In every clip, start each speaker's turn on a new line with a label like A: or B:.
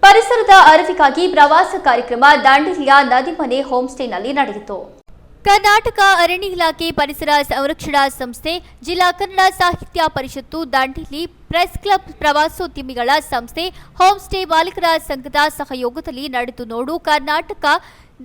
A: ಪರಿಸರದ ಅರಿವಿಗಾಗಿ ಪ್ರವಾಸ ಕಾರ್ಯಕ್ರಮ ದಾಂಡೇಲಿಯ ನದಿಮನೆ ಹೋಮ್ ಸ್ಟೇನಲ್ಲಿ ನಡೆಯಿತು. ಕರ್ನಾಟಕ ಅರಣ್ಯ ಇಲಾಖೆ, ಪರಿಸರ ಸಂರಕ್ಷಣಾ ಸಂಸ್ಥೆ, ಜಿಲ್ಲಾ ಕನ್ನಡ ಸಾಹಿತ್ಯ ಪರಿಷತ್ತು, ದಾಂಡೇಲಿ ಪ್ರೆಸ್ ಕ್ಲಬ್, ಪ್ರವಾಸೋದ್ಯಮಿಗಳ ಸಂಸ್ಥೆ, ಹೋಮ್ ಸ್ಟೇ ಮಾಲೀಕರ ಸಂಘದ ಸಹಯೋಗದಲ್ಲಿ ನಡೆದು ನೋಡು ಕರ್ನಾಟಕ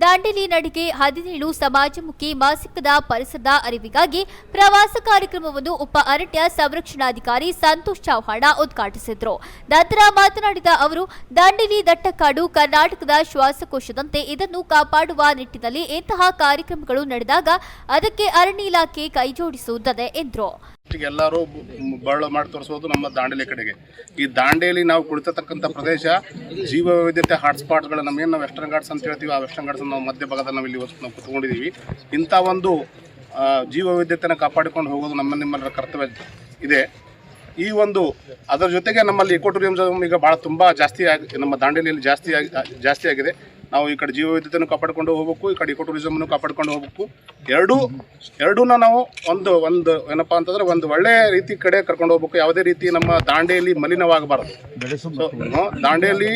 A: ದಾಂಡೇಲಿ ನಡಿಗೆ 17 ಸಮಾಜಮುಖಿ ಮಾಸಿಕದ ಪರಿಸರದ ಅರಿವಿಗಾಗಿ ಪ್ರವಾಸ ಕಾರ್ಯಕ್ರಮವನ್ನು ಉಪ ಅರಣ್ಯ ಸಂರಕ್ಷಣಾಧಿಕಾರಿ ಸಂತೋಷ್ ಚೌಹಾಣ ಉದ್ಘಾಟಿಸಿದರು. ನಂತರ ಮಾತನಾಡಿದ ಅವರು, ದಾಂಡೇಲಿ ದಟ್ಟಕಾಡು ಕರ್ನಾಟಕದ ಶ್ವಾಸಕೋಶದಂತೆ ಇದನ್ನು ಕಾಪಾಡುವ ನಿಟ್ಟಿನಲ್ಲಿ ಇಂತಹ ಕಾರ್ಯಕ್ರಮಗಳು ನಡೆದಾಗ ಅದಕ್ಕೆ ಅರಣ್ಯ ಇಲಾಖೆ ಕೈಜೋಡಿಸುತ್ತದೆ ಎಂದರು.
B: ಎಲ್ಲರೂ ಬರಳು ಮಾಡಿ ತೋರಿಸೋದು ನಮ್ಮ ದಾಂಡೇಲಿ ಕಡೆಗೆ. ಈ ದಾಂಡೇಲಿ ನಾವು ಕುಳಿತಕ್ಕಂಥ ಪ್ರದೇಶ ಜೀವ ವೈವಿಧ್ಯತೆ ಹಾಟ್ಸ್ಪಾಟ್ಗಳು, ನಮಗೇನು ನಾವು ವೆಸ್ಟರ್ನ್ ಘಾಟ್ಸ್ ಅಂತ ಹೇಳ್ತೀವಿ, ಆ ವೆಸ್ಟರ್ನ್ ಘಾಟ್ಸ್ ನಾವು ಮಧ್ಯ ಭಾಗದಲ್ಲಿ ನಾವು ಇಲ್ಲಿ ನಾವು ಕುತ್ಕೊಂಡಿದ್ದೀವಿ. ಇಂಥ ಒಂದು ಜೀವ ವೈವಿಧ್ಯತೆಯನ್ನು ಕಾಪಾಡಿಕೊಂಡು ಹೋಗೋದು ನಿಮ್ಮೆಲ್ಲರ ಕರ್ತವ್ಯ ಇದೆ. ಈ ಒಂದು ಅದರ ಜೊತೆಗೆ ನಮ್ಮಲ್ಲಿ ಇಕೋ ಟೂರಿಸಂ ಈಗ ಭಾಳ ತುಂಬ ಜಾಸ್ತಿ ನಮ್ಮ ದಾಂಡೇಲಿಯಲ್ಲಿ ಜಾಸ್ತಿ ಆಗಿದೆ. ನಾವು ಈ ಕಡೆ ಜೀವ ವೈವಿಧ್ಯತೆಯನ್ನು ಕಾಪಾಡಿಕೊಂಡು ಹೋಗಬೇಕು, ಈ ಕಡೆ ಇಕೋ ಟೂರಿಸಮನ್ನು ಕಾಪಾಡಿಕೊಂಡು ಹೋಗಬೇಕು. ಎರಡೂ ನಾವು ಒಂದು ಏನಪ್ಪ ಅಂತಂದ್ರೆ ಒಂದು ಒಳ್ಳೆಯ ರೀತಿ ಕಡೆ ಕರ್ಕೊಂಡು ಹೋಗ್ಬೇಕು. ಯಾವುದೇ ರೀತಿ ನಮ್ಮ ದಾಂಡೇಲಿ ಮಲಿನವಾಗಬಾರದು. ದಾಂಡೇಲಿ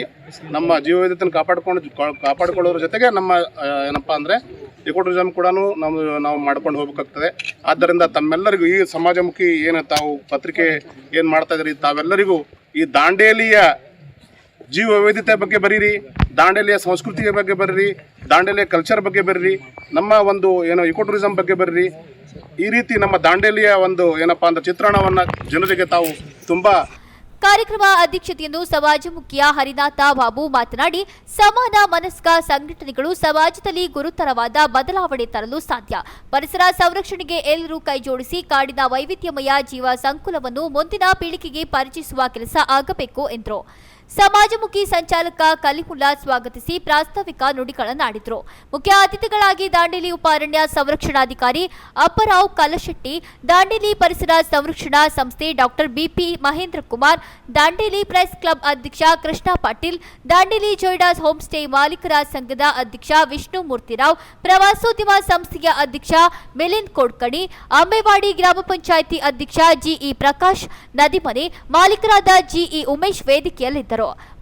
B: ನಮ್ಮ ಜೀವ ವೈವಿಧ್ಯತೆಯನ್ನು ಕಾಪಾಡಿಕೊಳ್ಳೋದ್ರ ಜೊತೆಗೆ ನಮ್ಮ ಏನಪ್ಪ ಅಂದರೆ ಇಕೋ ಟೂರಿಸಂ ಕೂಡ ನಾವು ಮಾಡ್ಕೊಂಡು ಹೋಗ್ಬೇಕಾಗ್ತದೆ. ಆದ್ದರಿಂದ ತಮ್ಮೆಲ್ಲರಿಗೂ ಈ ಸಮಾಜಮುಖಿ ಏನು ತಾವು ಪತ್ರಿಕೆ ಏನು ಮಾಡ್ತಾ ಇದ್ರಿ, ತಾವೆಲ್ಲರಿಗೂ ಈ ದಾಂಡೇಲಿಯ ಜೀವ ವೈವಿಧ್ಯತೆ ಬಗ್ಗೆ ಬರೀರಿ, ದಾಂಡೇಲಿಯ ಸಂಸ್ಕೃತಿಯ ಬಗ್ಗೆ ಬರೀರಿ, ದಾಂಡೇಲಿಯ ಕಲ್ಚರ್ ಬಗ್ಗೆ ಬರೀರಿ, ನಮ್ಮ ಒಂದು ಇಕೋ ಟೂರಿಸಂ ಬಗ್ಗೆ ಬರೀರಿ. ಈ ರೀತಿ ನಮ್ಮ ದಾಂಡೇಲಿಯ ಒಂದು ಏನಪ್ಪ ಅಂದ್ರೆ ಚಿತ್ರಣವನ್ನು ಜನರಿಗೆ ತಾವು ತುಂಬ.
A: ಕಾರ್ಯಕ್ರಮ ಅಧ್ಯಕ್ಷತೆಯನ್ನು ಸಮಾಜಮುಖಿಯ ಹರಿನಾಥ ಬಾಬು ಮಾತನಾಡಿ, ಸಮಾನ ಮನಸ್ಕ ಸಂಘಟನೆಗಳು ಸಮಾಜದಲ್ಲಿ ಗುರುತರವಾದ ಬದಲಾವಣೆ ತರಲು ಸಾಧ್ಯ. ಪರಿಸರ ಸಂರಕ್ಷಣೆಗೆ ಎಲ್ಲರೂ ಕೈಜೋಡಿಸಿ ಕಾಡಿನ ವೈವಿಧ್ಯಮಯ ಜೀವ ಸಂಕುಲವನ್ನು ಮುಂದಿನ ಪೀಳಿಗೆಗೆ ಪರಿಚಯಿಸುವ ಕೆಲಸ ಆಗಬೇಕು ಎಂದರು. ಸಮಾಜಮುಖಿ ಸಂಚಾಲಕ ಕಲಿಮುಲ್ಲಾ ಸ್ವಾಗತಿಸಿ ಪ್ರಾಸ್ತಾವಿಕ ನುಡಿಗಳನ್ನಾಡಿದರು. ಮುಖ್ಯ ಅತಿಥಿಗಳಾಗಿ ದಾಂಡೇಲಿ ಉಪ ಅರಣ್ಯ ಸಂರಕ್ಷಣಾಧಿಕಾರಿ ಅಪ್ಪರಾವ್ ಕಲಶೆಟ್ಟಿ, ದಾಂಡೇಲಿ ಪರಿಸರ ಸಂರಕ್ಷಣಾ ಸಂಸ್ಥೆ doctor B P Mahendra Kumar, Dandeli press club ಅಧ್ಯಕ್ಷ ಕೃಷ್ಣ ಪಾಟೀಲ್, ದಾಂಡೇಲಿ ಜೋಯ್ಡಾಸ್ ಹೋಮ್ ಸ್ಟೇ ಮಾಲೀಕರ ಸಂಘದ ಅಧ್ಯಕ್ಷ ವಿಷ್ಣು ಮೂರ್ತಿರಾವ್, ಪ್ರವಾಸೋದ್ಯಮ ಸಂಸ್ಥೆಯ ಅಧ್ಯಕ್ಷ ಮಿಲಿಂದ್ ಕೋಡ್ಕಣಿ, ಅಂಬೇವಾಡಿ ಗ್ರಾಮ ಪಂಚಾಯಿತಿ ಅಧ್ಯಕ್ಷ ಜಿಇ ಪ್ರಕಾಶ್, ನದಿಮನೆ ಮಾಲೀಕರಾದ ಜಿಇ ಉಮೇಶ್ ವೇದಿಕೆಯಲ್ಲಿದ್ದರು.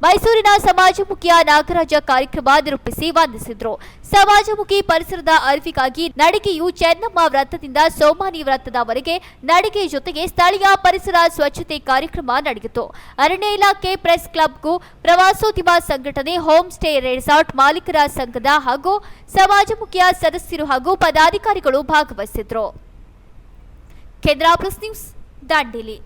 A: ಮೈಸೂರಿನ ಸಮಾಜಮುಖಿಯ ನಾಗರಾಜ ಕಾರ್ಯಕ್ರಮ ನಿರೂಪಿಸಿ ವಂದಿಸಿದರು. ಸಮಾಜಮುಖಿ ಪರಿಸರದ ಅರಿವಿಗಾಗಿ ನಡಿಗೆಯು ಚೆನ್ನಮ್ಮ ವೃತ್ತದಿಂದ ಸೋಮಾನಿ ವೃತ್ತದವರೆಗೆ ನಡಿಗೆ ಜೊತೆಗೆ ಸ್ಥಳೀಯ ಪರಿಸರ ಸ್ವಚ್ಛತೆ ಕಾರ್ಯಕ್ರಮ ನಡೆಯಿತು. ಅರಣ್ಯ ಇಲಾಖೆ, ಪ್ರೆಸ್ ಕ್ಲಬ್ಗೂ ಪ್ರವಾಸೋದ್ಯಮ ಸಂಘಟನೆ, ಹೋಮ್ ಸ್ಟೇ ರೆಸಾರ್ಟ್ ಮಾಲೀಕರ ಸಂಘದ ಹಾಗೂ ಸಮಾಜಮುಖಿಯ ಸದಸ್ಯರು ಹಾಗೂ ಪದಾಧಿಕಾರಿಗಳು ಭಾಗವಹಿಸಿದ್ರು. ಕೇಂದ್ರ ಪ್ಲಸ್ ನ್ಯೂಸ್, ದಾಂಡೇಲಿ.